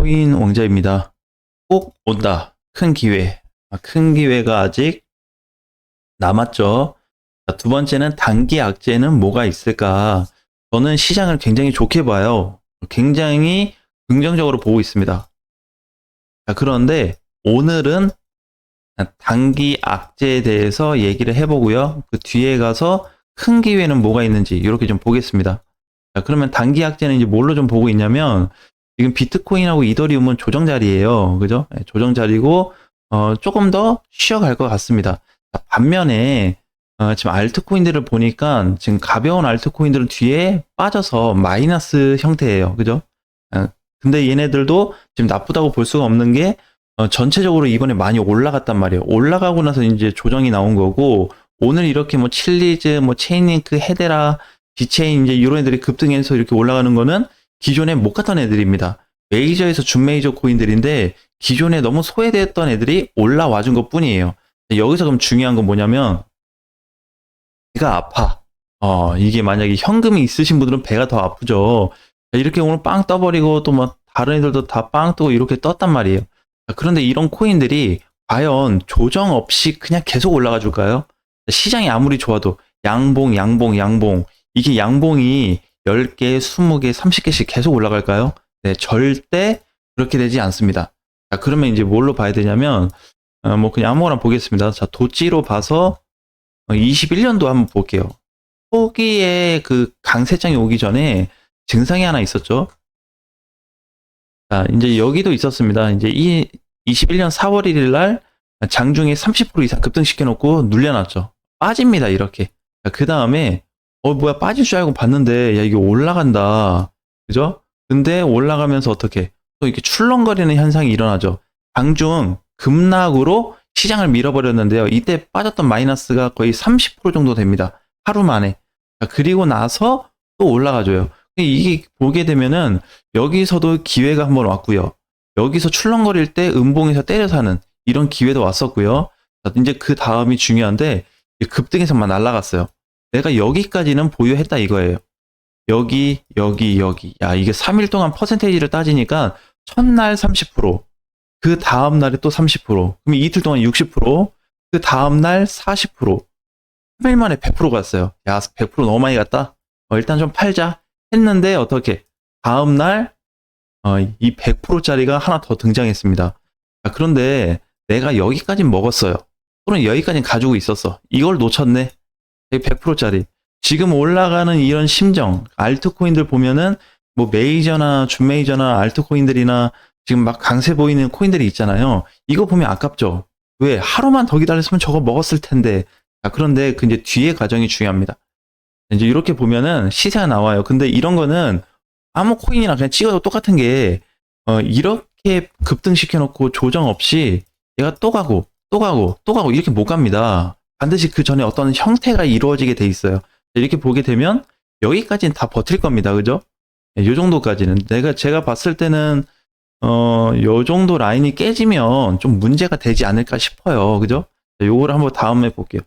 코인 왕자입니다. 꼭 온다. 큰 기회. 큰 기회가 아직 남았죠. 자, 두 번째는 단기 악재는 뭐가 있을까? 저는 시장을 굉장히 좋게 봐요. 굉장히 긍정적으로 보고 있습니다. 자, 그런데 오늘은 단기 악재에 대해서 얘기를 해보고요. 그 뒤에 가서 큰 기회는 뭐가 있는지 이렇게 좀 보겠습니다. 자, 그러면 단기 악재는 이제 뭘로 좀 보고 있냐면 지금 비트코인하고 이더리움은 조정 자리예요. 그죠? 네, 조정 자리고 조금 더 쉬어갈 것 같습니다. 자, 반면에 지금 알트코인들을 보니까 지금 가벼운 알트코인들은 뒤에 빠져서 마이너스 형태예요. 그죠? 근데 얘네들도 지금 나쁘다고 볼 수가 없는 게 전체적으로 이번에 많이 올라갔단 말이에요. 올라가고 나서 이제 조정이 나온 거고 오늘 이렇게 뭐 칠리즈, 뭐 체인링크, 헤데라, 디체인 이제 이런 애들이 급등해서 이렇게 올라가는 거는 기존에 못 갔던 애들입니다. 메이저에서 준메이저 코인들인데 기존에 너무 소외됐던 애들이 올라와 준 것 뿐이에요. 여기서 그럼 중요한 건 뭐냐면 배가 아파. 이게 만약에 현금이 있으신 분들은 배가 더 아프죠. 이렇게 오늘 빵 떠버리고 또 뭐 다른 애들도 다 빵 뜨고 이렇게 떴단 말이에요. 그런데 이런 코인들이 과연 조정 없이 그냥 계속 올라가 줄까요? 시장이 아무리 좋아도 양봉, 양봉, 양봉. 이게 양봉이 10개, 20개, 30개씩 계속 올라갈까요? 네, 절대 그렇게 되지 않습니다. 자, 그러면 이제 뭘로 봐야 되냐면, 뭐 그냥 아무거나 보겠습니다. 자, 도찌로 봐서 21년도 한번 볼게요. 초기에 그 강세장이 오기 전에 증상이 하나 있었죠. 자, 이제 여기도 있었습니다. 이제 21년 4월 1일 날 장중에 30% 이상 급등시켜 놓고 눌려놨죠. 빠집니다, 이렇게. 그 다음에, 뭐야, 빠질 줄 알고 봤는데, 야, 이게 올라간다. 그죠? 근데 올라가면서 어떻게, 또 이렇게 출렁거리는 현상이 일어나죠. 장중 급락으로 시장을 밀어버렸는데요. 이때 빠졌던 마이너스가 거의 30% 정도 됩니다. 하루 만에. 그리고 나서 또 올라가줘요. 이게 보게 되면은, 여기서도 기회가 한번 왔고요. 여기서 출렁거릴 때 음봉에서 때려 사는 이런 기회도 왔었고요. 이제 그 다음이 중요한데, 급등해서만 날아갔어요. 내가 여기까지는 보유했다 이거예요. 여기. 야, 이게 3일 동안 퍼센테이지를 따지니까 첫날 30%, 그 다음날에 또 30%, 그럼 이틀 동안 60%, 그 다음날 40%, 3일 만에 100% 갔어요. 야, 100% 너무 많이 갔다? 일단 좀 팔자 했는데 어떻게? 다음날 이 100%짜리가 하나 더 등장했습니다. 그런데 내가 여기까지 먹었어요. 또는 여기까지 가지고 있었어. 이걸 놓쳤네. 100%짜리. 지금 올라가는 이런 심정, 알트코인들 보면은 뭐 메이저나 준메이저나 알트코인들이나 지금 막 강세 보이는 코인들이 있잖아요. 이거 보면 아깝죠. 왜? 하루만 더 기다렸으면 저거 먹었을 텐데. 그런데 그 이제 뒤에 과정이 중요합니다. 이제 이렇게 보면은 시세가 나와요. 근데 이런 거는 아무 코인이나 그냥 찍어도 똑같은 게 이렇게 급등시켜 놓고 조정 없이 얘가 또 가고 이렇게 못 갑니다. 반드시 그 전에 어떤 형태가 이루어지게 돼 있어요. 이렇게 보게 되면 여기까지는 다 버틸 겁니다. 그죠? 요 정도까지는 제가 봤을 때는 요 정도 라인이 깨지면 좀 문제가 되지 않을까 싶어요. 그죠? 요거를 한번 다음에 볼게요.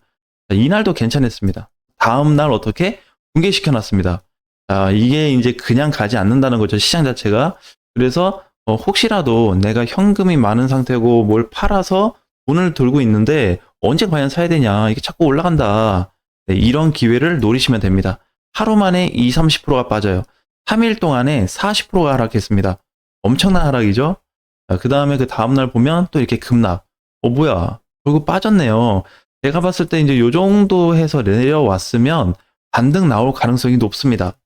이날도 괜찮았습니다. 다음 날 어떻게 붕괴시켜 놨습니다. 이게 이제 그냥 가지 않는다는 거죠. 시장 자체가. 그래서 혹시라도 내가 현금이 많은 상태고 뭘 팔아서 돈을 들고 있는데 언제 과연 사야 되냐. 이게 자꾸 올라간다. 네, 이런 기회를 노리시면 됩니다. 하루 만에 20, 30%가 빠져요. 3일 동안에 40%가 하락했습니다. 엄청난 하락이죠. 그 다음에 그 다음날 보면 또 이렇게 급락. 뭐야. 결국 빠졌네요. 제가 봤을 때 이제 요 정도 해서 내려왔으면 반등 나올 가능성이 높습니다.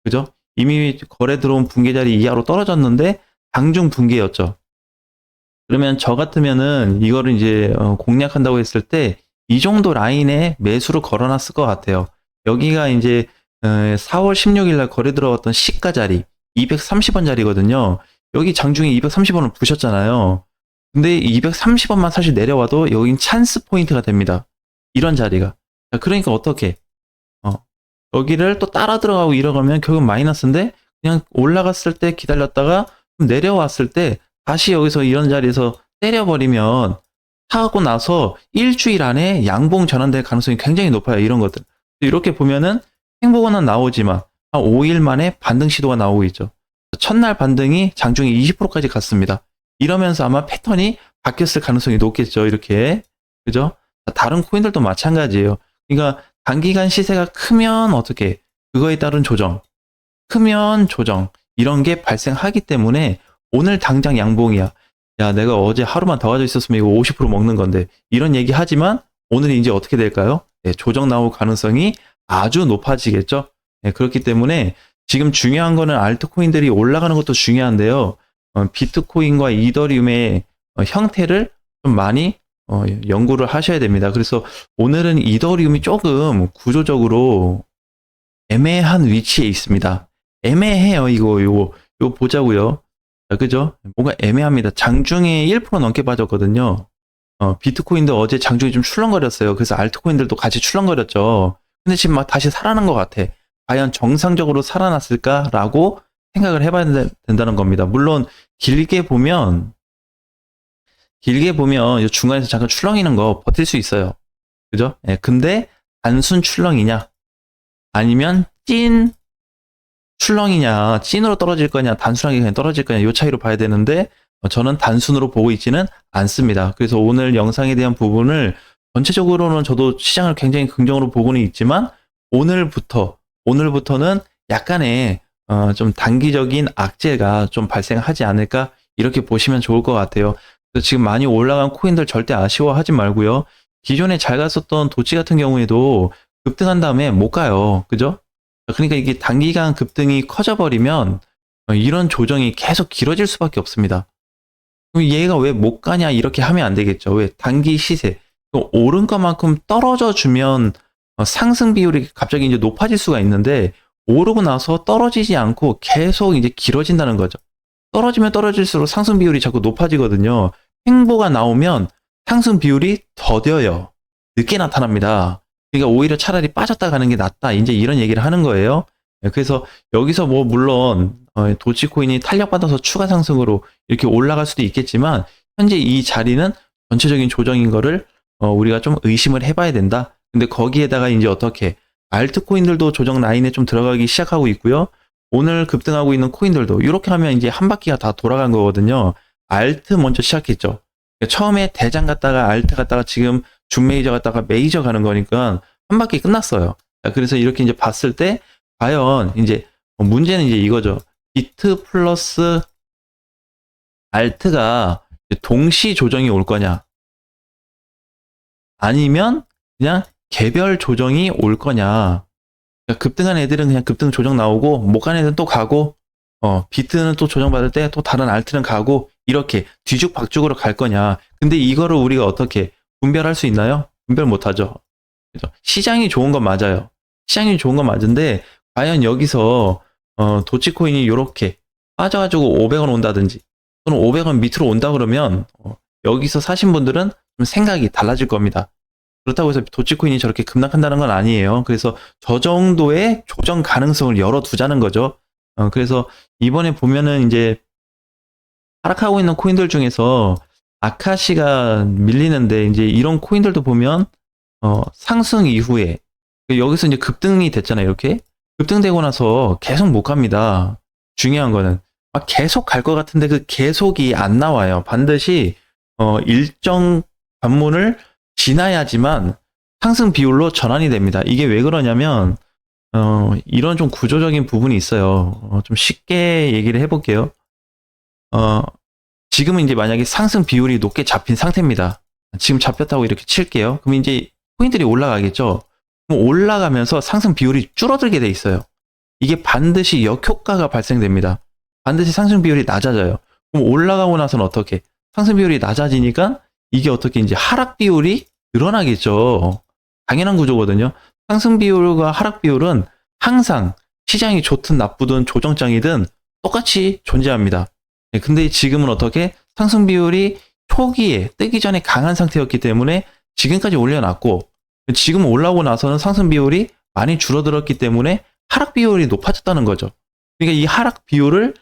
그죠? 이미 거래 들어온 붕괴 자리 이하로 떨어졌는데 장중 붕괴였죠. 그러면 저 같으면은 이거를 이제 공략한다고 했을 때 이 정도 라인에 매수를 걸어놨을 것 같아요. 여기가 이제 4월 16일 날 거래 들어왔던 시가 자리 230원 자리거든요. 여기 장중에 230원을 부셨잖아요. 근데 230원만 사실 내려와도 여긴 찬스 포인트가 됩니다. 이런 자리가. 그러니까 어떻게? 여기를 또 따라 들어가고 이러면 결국 마이너스인데 그냥 올라갔을 때 기다렸다가 내려왔을 때 다시 여기서 이런 자리에서 때려버리면 하고 나서 일주일 안에 양봉 전환될 가능성이 굉장히 높아요. 이런 것들. 이렇게 보면은 행복은 나오지만 한 5일 만에 반등 시도가 나오고 있죠. 첫날 반등이 장중에 20%까지 갔습니다. 이러면서 아마 패턴이 바뀌었을 가능성이 높겠죠. 이렇게. 그죠? 다른 코인들도 마찬가지예요. 그러니까 단기간 시세가 크면 어떻게 그거에 따른 조정, 크면 조정 이런 게 발생하기 때문에 오늘 당장 양봉이야. 야, 내가 어제 하루만 더 가지고 있었으면 이거 50% 먹는 건데 이런 얘기 하지만 오늘이 이제 어떻게 될까요? 네, 조정 나올 가능성이 아주 높아지겠죠. 네, 그렇기 때문에 지금 중요한 거는 알트코인들이 올라가는 것도 중요한데요. 비트코인과 이더리움의 형태를 좀 많이 연구를 하셔야 됩니다. 그래서 오늘은 이더리움이 조금 구조적으로 애매한 위치에 있습니다. 애매해요. 이거 보자고요. 자, 그죠? 뭔가 애매합니다. 장중에 1% 넘게 빠졌거든요. 비트코인도 어제 장중에 좀 출렁거렸어요. 그래서 알트코인들도 같이 출렁거렸죠. 근데 지금 막 다시 살아난 것 같아. 과연 정상적으로 살아났을까라고 생각을 해봐야 된다는 겁니다. 물론 길게 보면 중간에서 잠깐 출렁이는 거 버틸 수 있어요. 그죠? 예, 근데 단순 출렁이냐 아니면 찐 출렁이냐, 찐으로 떨어질 거냐, 단순하게 그냥 떨어질 거냐, 이 차이로 봐야 되는데, 저는 단순으로 보고 있지는 않습니다. 그래서 오늘 영상에 대한 부분을 전체적으로는 저도 시장을 굉장히 긍정으로 보고는 있지만, 오늘부터는 약간의, 좀 단기적인 악재가 좀 발생하지 않을까, 이렇게 보시면 좋을 것 같아요. 그래서 지금 많이 올라간 코인들 절대 아쉬워하지 말고요. 기존에 잘 갔었던 도치 같은 경우에도 급등한 다음에 못 가요. 그죠? 그러니까 이게 단기간 급등이 커져버리면 이런 조정이 계속 길어질 수밖에 없습니다. 그럼 얘가 왜 못 가냐 이렇게 하면 안 되겠죠. 왜? 단기 시세. 오른 것만큼 떨어져 주면 상승 비율이 갑자기 이제 높아질 수가 있는데 오르고 나서 떨어지지 않고 계속 이제 길어진다는 거죠. 떨어지면 떨어질수록 상승 비율이 자꾸 높아지거든요. 횡보가 나오면 상승 비율이 더뎌요. 늦게 나타납니다. 그러니까 오히려 차라리 빠졌다 가는 게 낫다. 이제 이런 얘기를 하는 거예요. 그래서 여기서 뭐 물론 도치코인이 탄력받아서 추가 상승으로 이렇게 올라갈 수도 있겠지만 현재 이 자리는 전체적인 조정인 거를 우리가 좀 의심을 해봐야 된다. 근데 거기에다가 이제 어떻게 알트코인들도 조정 라인에 좀 들어가기 시작하고 있고요. 오늘 급등하고 있는 코인들도 이렇게 하면 이제 한 바퀴가 다 돌아간 거거든요. 알트 먼저 시작했죠. 처음에 대장 갔다가 알트 갔다가 지금 준메이저 갔다가 메이저 가는 거니까 한 바퀴 끝났어요. 그래서 이렇게 이제 봤을 때 과연 이제 문제는 이제 이거죠. 비트 플러스 알트가 동시 조정이 올 거냐 아니면 그냥 개별 조정이 올 거냐. 그러니까 급등한 애들은 그냥 급등 조정 나오고 못 간 애들은 또 가고 비트는 또 조정받을 때 또 다른 알트는 가고 이렇게 뒤죽박죽으로 갈 거냐. 근데 이거를 우리가 어떻게 분별할 수 있나요? 분별 못하죠. 그죠? 시장이 좋은 건 맞아요. 시장이 좋은 건 맞은데 과연 여기서 도치코인이 이렇게 빠져가지고 500원 온다든지 또는 500원 밑으로 온다 그러면 여기서 사신 분들은 좀 생각이 달라질 겁니다. 그렇다고 해서 도치코인이 저렇게 급락한다는 건 아니에요. 그래서 저 정도의 조정 가능성을 열어두자는 거죠. 그래서 이번에 보면은 이제 하락하고 있는 코인들 중에서 아카시가 밀리는데 이제 이런 코인들도 보면 상승 이후에 여기서 이제 급등이 됐잖아요. 이렇게 급등되고 나서 계속 못 갑니다. 중요한 거는 계속 갈 것 같은데 그 계속이 안 나와요. 반드시 일정 관문을 지나야지만 상승 비율로 전환이 됩니다. 이게 왜 그러냐면 이런 좀 구조적인 부분이 있어요. 좀 쉽게 얘기를 해볼게요. 지금은 이제 만약에 상승 비율이 높게 잡힌 상태입니다. 지금 잡혔다고 이렇게 칠게요. 그럼 이제 코인들이 올라가겠죠. 그럼 올라가면서 상승 비율이 줄어들게 돼 있어요. 이게 반드시 역효과가 발생됩니다. 반드시 상승 비율이 낮아져요. 그럼 올라가고 나서는 어떻게? 상승 비율이 낮아지니까 이게 어떻게 이제 하락 비율이 늘어나겠죠. 당연한 구조거든요. 상승 비율과 하락 비율은 항상 시장이 좋든 나쁘든 조정장이든 똑같이 존재합니다. 근데 지금은 어떻게? 상승 비율이 초기에 뜨기 전에 강한 상태였기 때문에 지금까지 올려놨고 지금 올라오고 나서는 상승 비율이 많이 줄어들었기 때문에 하락 비율이 높아졌다는 거죠. 그러니까 이 하락 비율을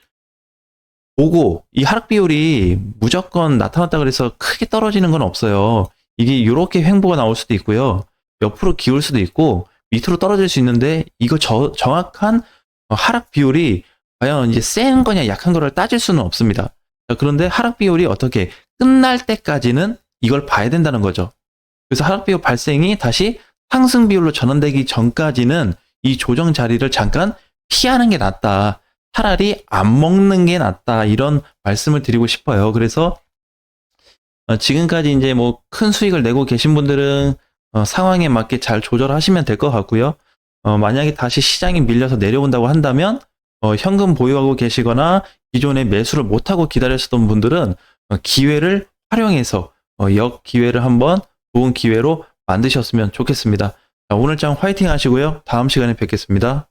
보고 이 하락 비율이 무조건 나타났다 그래서 크게 떨어지는 건 없어요. 이게 이렇게 횡보가 나올 수도 있고요. 옆으로 기울 수도 있고 밑으로 떨어질 수 있는데 이거 정확한 하락 비율이 과연 이제 센 거냐 약한 거를 따질 수는 없습니다. 자, 그런데 하락 비율이 어떻게 끝날 때까지는 이걸 봐야 된다는 거죠. 그래서 하락 비율 발생이 다시 상승 비율로 전환되기 전까지는 이 조정 자리를 잠깐 피하는 게 낫다. 차라리 안 먹는 게 낫다. 이런 말씀을 드리고 싶어요. 그래서 지금까지 이제 뭐 큰 수익을 내고 계신 분들은 상황에 맞게 잘 조절하시면 될 것 같고요. 만약에 다시 시장이 밀려서 내려온다고 한다면 현금 보유하고 계시거나 기존에 매수를 못하고 기다렸었던 분들은 기회를 활용해서 역 기회를 한번 좋은 기회로 만드셨으면 좋겠습니다. 자, 오늘 장 화이팅 하시고요. 다음 시간에 뵙겠습니다.